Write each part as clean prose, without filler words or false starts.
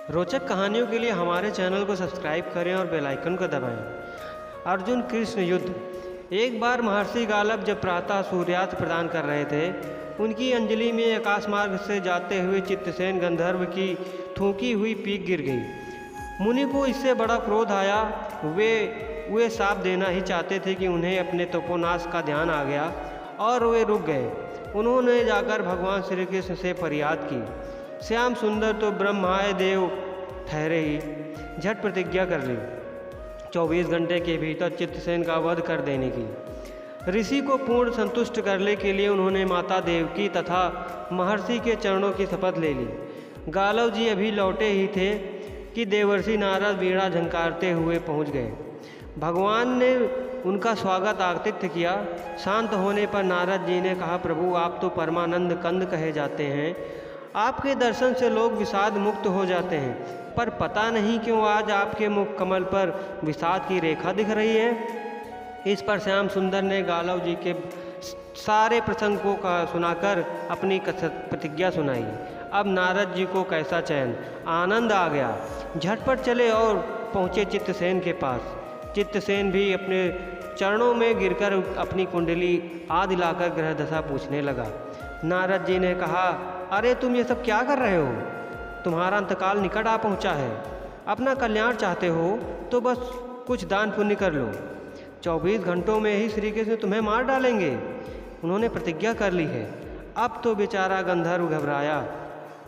रोचक कहानियों के लिए हमारे चैनल को सब्सक्राइब करें और बेल आइकन को दबाएं। अर्जुन कृष्ण युद्ध। एक बार महर्षि गालब जब प्रातः सूर्यास्त प्रदान कर रहे थे, उनकी अंजलि में आकाश मार्ग से जाते हुए चित्तसेन गंधर्व की थूकी हुई पीक गिर गई। मुनि को इससे बड़ा क्रोध आया। वे साप देना ही चाहते थे कि उन्हें अपने तपोनाश का ध्यान आ गया और वे रुक गए। उन्होंने जाकर भगवान श्री कृष्ण से फरियाद की। श्याम सुंदर तो ब्रह्माय देव ठहरे ही झट प्रतिज्ञा कर ली 24 घंटे के भीतर चित्तसेन का वध कर देने की। ऋषि को पूर्ण संतुष्ट करने के लिए उन्होंने माता देवकी तथा महर्षि के चरणों की शपथ ले ली। गालव जी अभी लौटे ही थे कि देवर्षि नारद वीणा झंकारते हुए पहुंच गए। भगवान ने उनका स्वागत आतिथ्य किया। शांत होने पर नारद जी ने कहा, प्रभु आप तो परमानंद कंद कहे जाते हैं। आपके दर्शन से लोग विषाद मुक्त हो जाते हैं, पर पता नहीं क्यों आज आपके मुख कमल पर विषाद की रेखा दिख रही है। इस पर श्याम सुंदर ने गालव जी के सारे प्रसंग को सुनाकर अपनी प्रतिज्ञा सुनाई। अब नारद जी को कैसा चैन आनंद आ गया। झटपट चले और पहुँचे चित्तसेन के पास। चित्तसेन भी अपने चरणों में गिरकर अपनी कुंडली आदि लाकर ग्रह दशा पूछने लगा। नारद जी ने कहा, अरे तुम ये सब क्या कर रहे हो? तुम्हारा अंतकाल निकट आ पहुंचा है। अपना कल्याण चाहते हो तो बस कुछ दान पुण्य कर लो। 24 घंटों में ही श्री कृष्ण तुम्हें मार डालेंगे। उन्होंने प्रतिज्ञा कर ली है। अब तो बेचारा गंधर्व घबराया।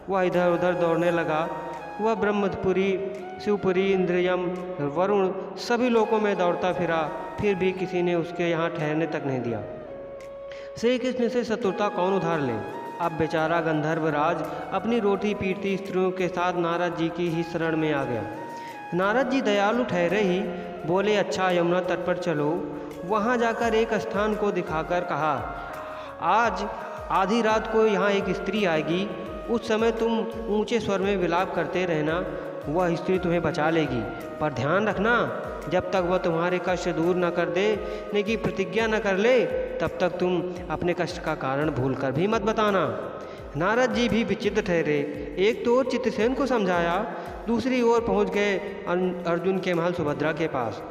वह इधर उधर दौड़ने लगा। वह ब्रह्मपुरी, शिवपुरी, इंद्रियम, वरुण सभी लोकों में दौड़ता फिरा, फिर भी किसी ने उसके यहाँ ठहरने तक नहीं दिया। श्री कृष्ण से शत्रुता कौन उधार ले? अब बेचारा गंधर्व राज अपनी रोटी पीटती स्त्रियों के साथ नारद जी की ही शरण में आ गया। नारद जी दयालु ठहरे ही बोले, अच्छा यमुना तट पर चलो। वहाँ जाकर एक स्थान को दिखाकर कहा, आज आधी रात को यहाँ एक स्त्री आएगी। उस समय तुम ऊंचे स्वर में विलाप करते रहना, वह स्त्री तुम्हें बचा लेगी। पर ध्यान रखना, जब तक वह तुम्हारे कष्ट दूर न कर देने की प्रतिज्ञा न कर ले, तब तक तुम अपने कष्ट का कारण भूलकर भी मत बताना। नारद जी भी विचित्र ठहरे। एक तो ओर चित्तसेन को समझाया, दूसरी ओर पहुंच गए अर्जुन के महल सुभद्रा के पास।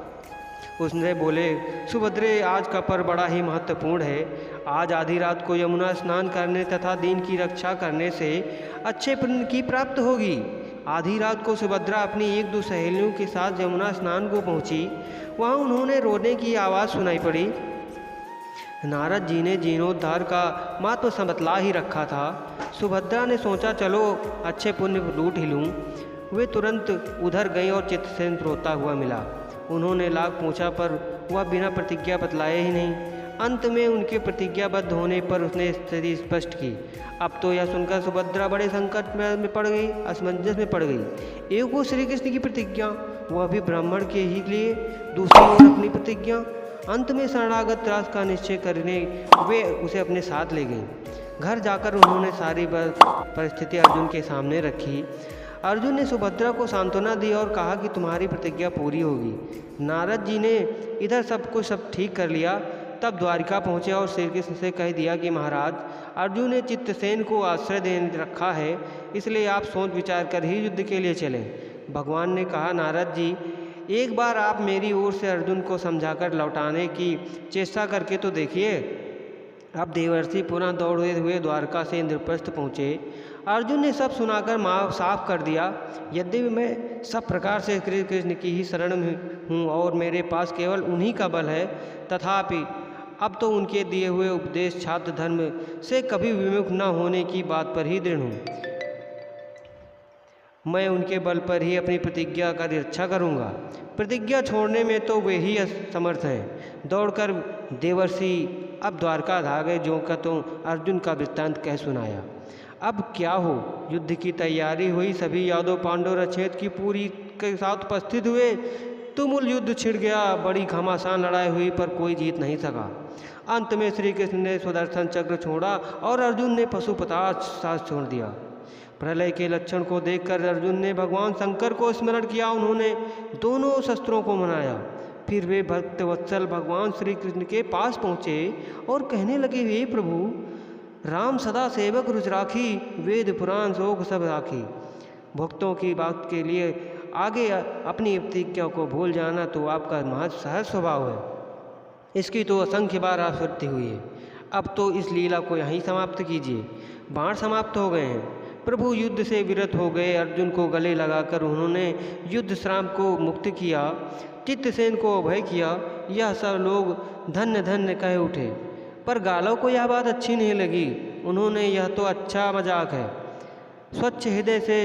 उसने बोले, सुभद्रे आज का पर्व बड़ा ही महत्वपूर्ण है। आज आधी रात को यमुना स्नान करने तथा दीन की रक्षा करने से अच्छे पुण्य की प्राप्त होगी। आधी रात को सुभद्रा अपनी एक दो सहेलियों के साथ यमुना स्नान को पहुंची। वहां उन्होंने रोने की आवाज़ सुनाई पड़ी। नारद जी ने जीर्णोद्धार का महत्व बतला ही रखा था। सुभद्रा ने सोचा, चलो अच्छे पुण्य लूट ही लूँ। वे तुरंत उधर गई और चित्तसेन रोता हुआ मिला। उन्होंने लाख पूछा, पर वह बिना प्रतिज्ञा बतलाए ही नहीं। अंत में उनके प्रतिज्ञाबद्ध होने पर उसने स्थिति स्पष्ट की। अब तो यह सुनकर सुभद्रा बड़े संकट में पड़ गई, असमंजस में पड़ गई। एक वो श्री कृष्ण की प्रतिज्ञा, वह भी ब्राह्मण के ही लिए, दूसरी ओर अपनी प्रतिज्ञा। अंत में शरणागत रास का निश्चय करने वे उसे अपने साथ ले गई। घर जाकर उन्होंने सारी परिस्थिति अर्जुन के सामने रखी। अर्जुन ने सुभद्रा को सांत्वना दी और कहा कि तुम्हारी प्रतिज्ञा पूरी होगी। नारद जी ने इधर सब ठीक कर लिया। तब द्वारिका पहुँचे और श्री कृष्ण से कह दिया कि महाराज, अर्जुन ने चित्तसेन को आश्रय दे रखा है, इसलिए आप सोच विचार कर ही युद्ध के लिए चलें। भगवान ने कहा, नारद जी एक बार आप मेरी ओर से अर्जुन को समझाकर लौटाने की चेष्टा करके तो देखिए। अब देवर्षि पुनः दौड़ते हुए द्वारका से इंद्रप्रस्थ पहुँचे। अर्जुन ने सब सुनाकर साफ कर दिया, यद्यपि मैं सब प्रकार से श्री कृष्ण की ही शरण में हूँ और मेरे पास केवल उन्हीं का बल है, तथापि अब तो उनके दिए हुए उपदेश छात्र धर्म से कभी विमुख न होने की बात पर ही दृढ़ हूँ। मैं उनके बल पर ही अपनी प्रतिज्ञा का रक्षा करूँगा। प्रतिज्ञा छोड़ने में तो वे ही असमर्थ हैं। दौड़कर देवर्षि अब द्वारका आ गए। जो का तो अर्जुन का वृत्तांत कह सुनाया। अब क्या हो, युद्ध की तैयारी हुई। सभी यादव पांडव रचेत की पूरी के साथ उपस्थित हुए। तुमुल युद्ध छिड़ गया। बड़ी घमासान लड़ाई हुई, पर कोई जीत नहीं सका। अंत में श्री कृष्ण ने सुदर्शन चक्र छोड़ा और अर्जुन ने पशुपतास्त्र साथ छोड़ दिया। प्रलय के लक्षण को देखकर अर्जुन ने भगवान शंकर को स्मरण किया। उन्होंने दोनों शस्त्रों को मनाया। फिर वे भक्तवत्सल भगवान श्री कृष्ण के पास पहुँचे और कहने लगे, हे प्रभु, राम सदा सेवक रुच राखी, वेद पुराण शोक सब राखी। भक्तों की बात के लिए आगे अपनी प्रतिज्ञा को भूल जाना तो आपका महज सहज स्वभाव है। इसकी तो असंख्य बार आवृत्ति हुई है। अब तो इस लीला को यहीं समाप्त कीजिए। बाण समाप्त हो गए हैं। प्रभु युद्ध से विरत हो गए। अर्जुन को गले लगाकर उन्होंने युद्ध श्राम को मुक्त किया, चित्रसेन को अभय किया। यह सब लोग धन्य धन्य कह उठे। पर गालों को यह बात अच्छी नहीं लगी। उन्होंने यह तो अच्छा मजाक है। स्वच्छ हृदय से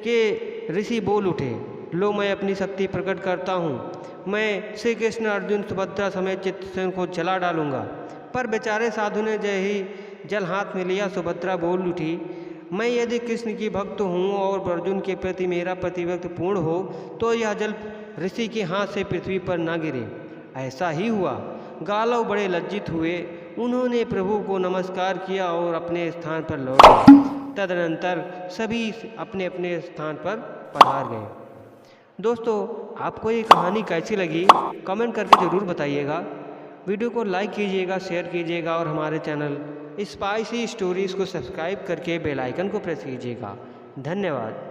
के ऋषि बोल उठे, लो मैं अपनी शक्ति प्रकट करता हूँ। मैं श्री कृष्ण अर्जुन सुभद्रा समेत चित्रसेन को जला डालूंगा। पर बेचारे साधु ने जय ही जल हाथ में लिया। सुभद्रा बोल उठी, मैं यदि कृष्ण की भक्त हूँ और अर्जुन के प्रति मेरा प्रतिभक्ति पूर्ण हो तो यह जल ऋषि के हाथ से पृथ्वी पर न गिरे। ऐसा ही हुआ। गालव बड़े लज्जित हुए। उन्होंने प्रभु को नमस्कार किया और अपने स्थान पर लौट गए। तदनंतर सभी अपने अपने स्थान पर पधार गए। दोस्तों, आपको ये कहानी कैसी लगी कमेंट करके ज़रूर बताइएगा। वीडियो को लाइक कीजिएगा, शेयर कीजिएगा और हमारे चैनल स्पाइसी स्टोरीज़ को सब्सक्राइब करके बेल आइकन को प्रेस कीजिएगा। धन्यवाद।